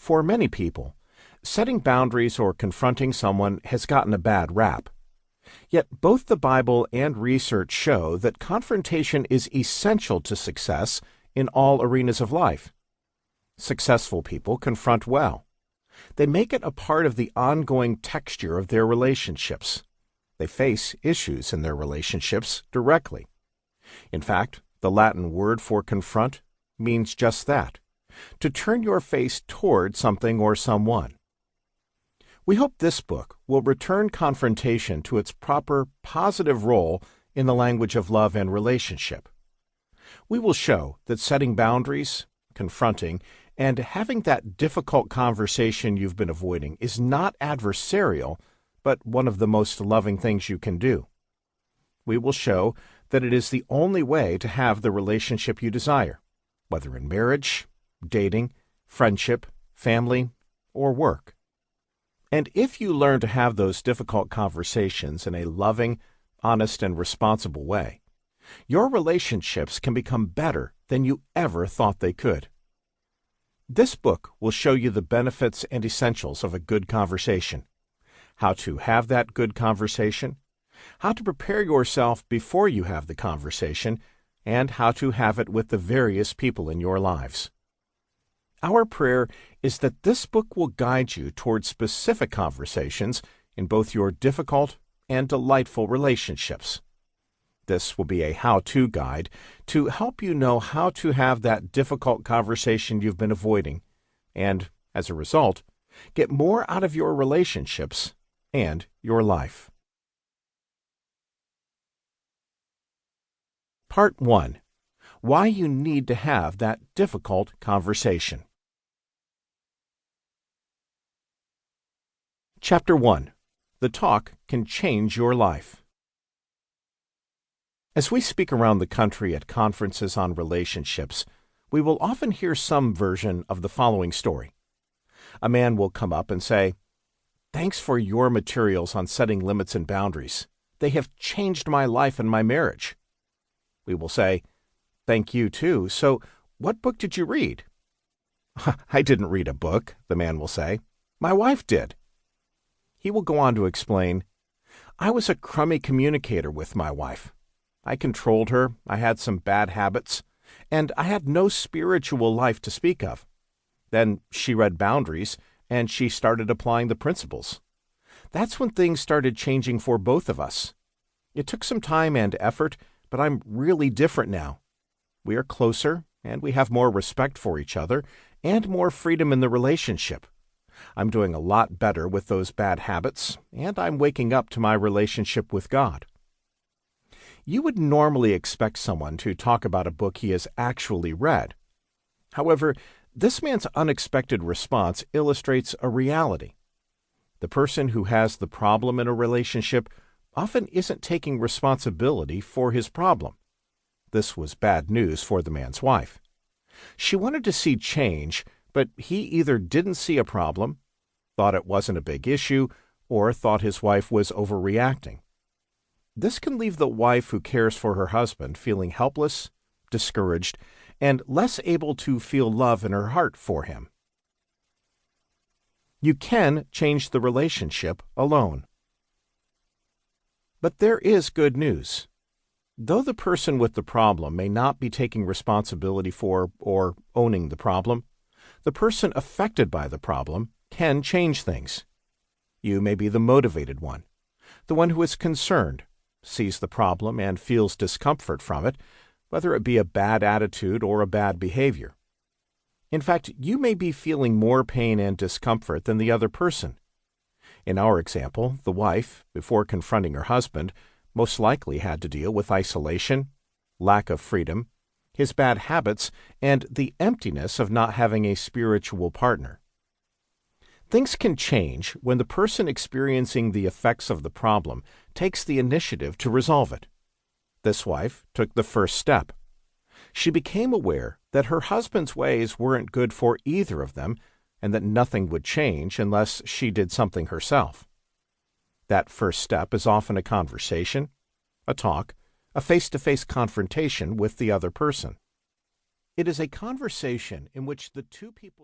For many people, setting boundaries or confronting someone has gotten a bad rap. Yet both the Bible and research show that confrontation is essential to success in all arenas of life. Successful people confront well. They make it a part of the ongoing texture of their relationships. They face issues in their relationships directly. In fact, the Latin word for confront means just that, to turn your face toward something or someone. We hope this book will return confrontation to its proper, positive role in the language of love and relationship. We will show that setting boundaries, confronting, and having that difficult conversation you've been avoiding is not adversarial, but one of the most loving things you can do. We will show that it is the only way to have the relationship you desire, whether in marriage, dating, friendship, family, or work. And if you learn to have those difficult conversations in a loving, honest, and responsible way, your relationships can become better than you ever thought they could. This book will show you the benefits and essentials of a good conversation, how to have that good conversation, how to prepare yourself before you have the conversation, and how to have it with the various people in your lives. Our prayer is that this book will guide you toward specific conversations in both your difficult and delightful relationships. This will be a how-to guide to help you know how to have that difficult conversation you've been avoiding and, as a result, get more out of your relationships and your life. Part 1. Why you need to have that difficult conversation. Chapter 1. The talk can change your life. As we speak around the country at conferences on relationships, we will often hear some version of the following story. A man will come up and say, "Thanks for your materials on setting limits and boundaries. They have changed my life and my marriage." We will say, "Thank you too. So, what book did you read?" "I didn't read a book," the man will say. "My wife did." He will go on to explain, "I was a crummy communicator with my wife. I controlled her, I had some bad habits, and I had no spiritual life to speak of. Then she read boundaries, and she started applying the principles. That's when things started changing for both of us. It took some time and effort, but I'm really different now. We are closer, and we have more respect for each other, and more freedom in the relationship. I'm doing a lot better with those bad habits, and I'm waking up to my relationship with God." You would normally expect someone to talk about a book he has actually read. However, this man's unexpected response illustrates a reality. The person who has the problem in a relationship often isn't taking responsibility for his problem. This was bad news for the man's wife. She wanted to see change, but he either didn't see a problem, thought it wasn't a big issue, or thought his wife was overreacting. This can leave the wife who cares for her husband feeling helpless, discouraged, and less able to feel love in her heart for him. You can change the relationship alone. But there is good news. Though the person with the problem may not be taking responsibility for or owning the problem, the person affected by the problem can change things. You may be the motivated one, the one who is concerned, sees the problem and feels discomfort from it, whether it be a bad attitude or a bad behavior. In fact, you may be feeling more pain and discomfort than the other person. In our example, the wife, before confronting her husband, most likely had to deal with isolation, lack of freedom, his bad habits, and the emptiness of not having a spiritual partner. Things can change when the person experiencing the effects of the problem takes the initiative to resolve it. This wife took the first step. She became aware that her husband's ways weren't good for either of them and that nothing would change unless she did something herself. That first step is often a conversation, a talk, a face-to-face confrontation with the other person. It is a conversation in which the two people